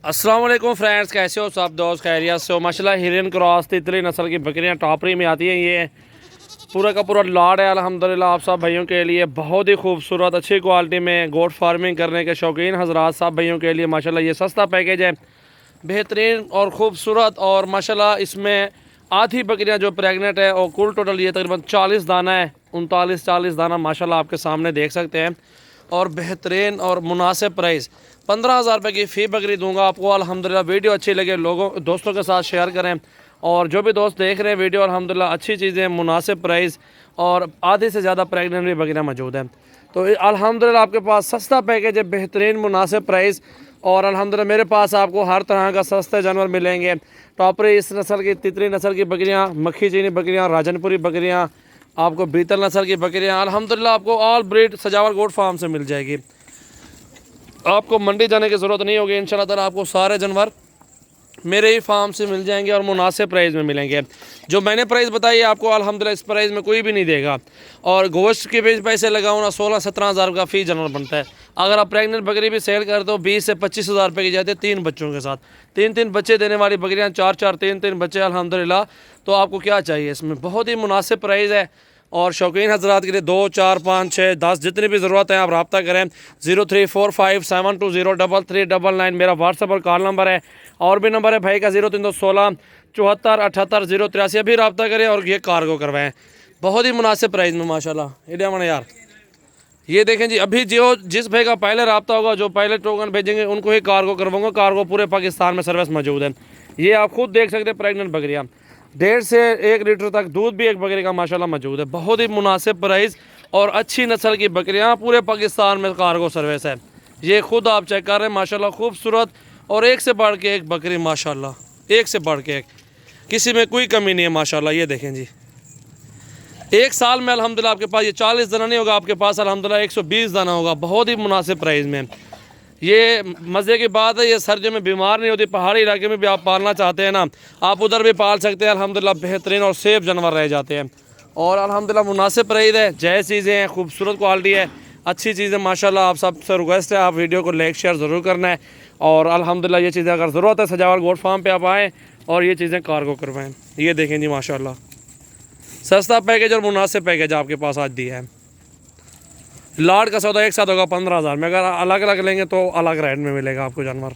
अस्सलाम वालेकुम फ्रेंड्स, कैसे हो सब दोस्त? खैरियत से हो? माशाल्लाह हिरन क्रॉस तितली नस्ल की बकरियां टॉपरी में आती हैं। ये पूरा का पूरा लॉट है अल्हम्दुलिल्लाह आप सब भाइयों के लिए। बहुत ही खूबसूरत अच्छी क्वालिटी में गोट फार्मिंग करने के शौकीन हजरात सब भाइयों के लिए माशाल्लाह ये सस्ता पैकेज है, बेहतरीन और ख़ूबसूरत। और माशाल्लाह इसमें आधी बकरियां जो प्रेग्नेंट है और कुल टोटल ये तकरीबन 40 दाना है, 39-40 दाना माशाल्लाह आपके सामने देख सकते हैं। और बेहतरीन और मुनासिब प्राइस 15,000 रुपये की फ़ी बकरी दूंगा आपको अल्हम्दुलिल्लाह। वीडियो अच्छी लगे लोगों दोस्तों के साथ शेयर करें। और जो भी दोस्त देख रहे हैं वीडियो अल्हम्दुलिल्लाह अच्छी चीज़ें मुनासिब प्राइस और आधे से ज़्यादा प्रेगनेंट भी बकरियाँ मौजूद हैं। तो अल्हम्दुलिल्लाह आपके पास सस्ता पैकेज है, बेहतरीन मुनासिब प्राइस। और अल्हम्दुलिल्लाह मेरे पास आपको हर तरह का सस्ते जानवर मिलेंगे। टॉपरी इस नस्ल की तितली नस्ल की बकरियाँ, मक्खी चीनी बकरियाँ, राजनपुरी बकरियाँ, आपको बीतल नस्ल की बकरियाँ अल्हम्दुलिल्लाह आपको ऑल ब्रीड सजावल गोट फार्म से मिल जाएगी। आपको मंडी जाने की ज़रूरत नहीं होगी। इंशाल्लाह ताला आपको सारे जानवर मेरे ही फार्म से मिल जाएंगे और मुनासिब प्राइस में मिलेंगे। जो मैंने प्राइस बताई है आपको अल्हम्दुलिल्लाह इस प्राइस में कोई भी नहीं देगा। और गोश्त के भी पैसे लगाओ ना 16-17 हज़ार का फ़ी जानवर बनता है। अगर आप प्रेगनेंट बकरी भी सेल कर दो 20 से 25 हज़ार रुपये की जाती है 3 बच्चों के साथ। 3-3 बच्चे देने वाली बकरियाँ 4-4 3-3 बच्चे अल्हम्दुलिल्लाह। तो आपको क्या चाहिए इसमें, बहुत ही मुनासिब प्राइस है। और शौकीन हजरात के लिए 2, 4, 5, 6, 10 जितनी भी ज़रूरत है आप रब्ता करें। 0345720399 मेरा व्हाट्सएप और कॉल नंबर है। और भी नंबर है भाई का 0316 74 78 083। अभी रब्ता करें और ये कार्गो करवाएं बहुत ही मुनासिब प्राइस में माशाल्लाह। ये मन यार ये देखें जी, अभी जो जिस भाई का पहले रब्ता होगा जो पहले टोकन भेजेंगे उनको ही कार्गो करवाऊँगा। कार्गो पूरे पाकिस्तान में सर्विस मौजूद है। ये आप खुद देख सकते हैं प्रेगनेंट बकरियाँ 1.5 से 1 लीटर तक दूध भी एक बकरी का माशाल्लाह मौजूद है। बहुत ही मुनासिब प्राइस और अच्छी नस्ल की बकरियां पूरे पाकिस्तान में कार्गो सर्विस है। ये खुद आप चेक कर रहे हैं माशाल्लाह खूबसूरत और एक से बढ़ के एक बकरी माशाल्लाह, एक से बढ़ के एक, किसी में कोई कमी नहीं है माशाल्लाह। ये देखें जी, एक साल में अल्हम्दुलिल्लाह आपके पास ये 40 दाना नहीं होगा, आपके पास अल्हम्दुलिल्लाह 120 दाना होगा बहुत ही मुनासिब प्राइस में। ये मज़े की बात है, ये सर्दियों में बीमार नहीं होती। पहाड़ी इलाके में भी आप पालना चाहते हैं ना, आप उधर भी पाल सकते हैं अल्हम्दुलिल्लाह। बेहतरीन और सेफ जानवर रह जाते हैं। और अल्हम्दुलिल्लाह मुनासिब प्राइस है, जैस चीज़ें हैं, खूबसूरत क्वालिटी है, अच्छी चीज़ें माशाल्लाह। आप सबसे रिक्वेस्ट है आप वीडियो को लाइक शेयर ज़रूर करना है। और अल्हम्दुलिल्लाह ये चीज़ें अगर ज़रूरत है सजावल गोट फार्म पर आप आएँ और ये चीज़ें कार्गो करवाएँ। ये देखें जी माशाल्लाह सस्ता पैकेज और मुनासिब पैकेज आपके पास आज दिया है। लाट का सौदा एक साथ होगा 15,000 में, अगर अलग अलग लेंगे तो अलग रेट में मिलेगा आपको जानवर।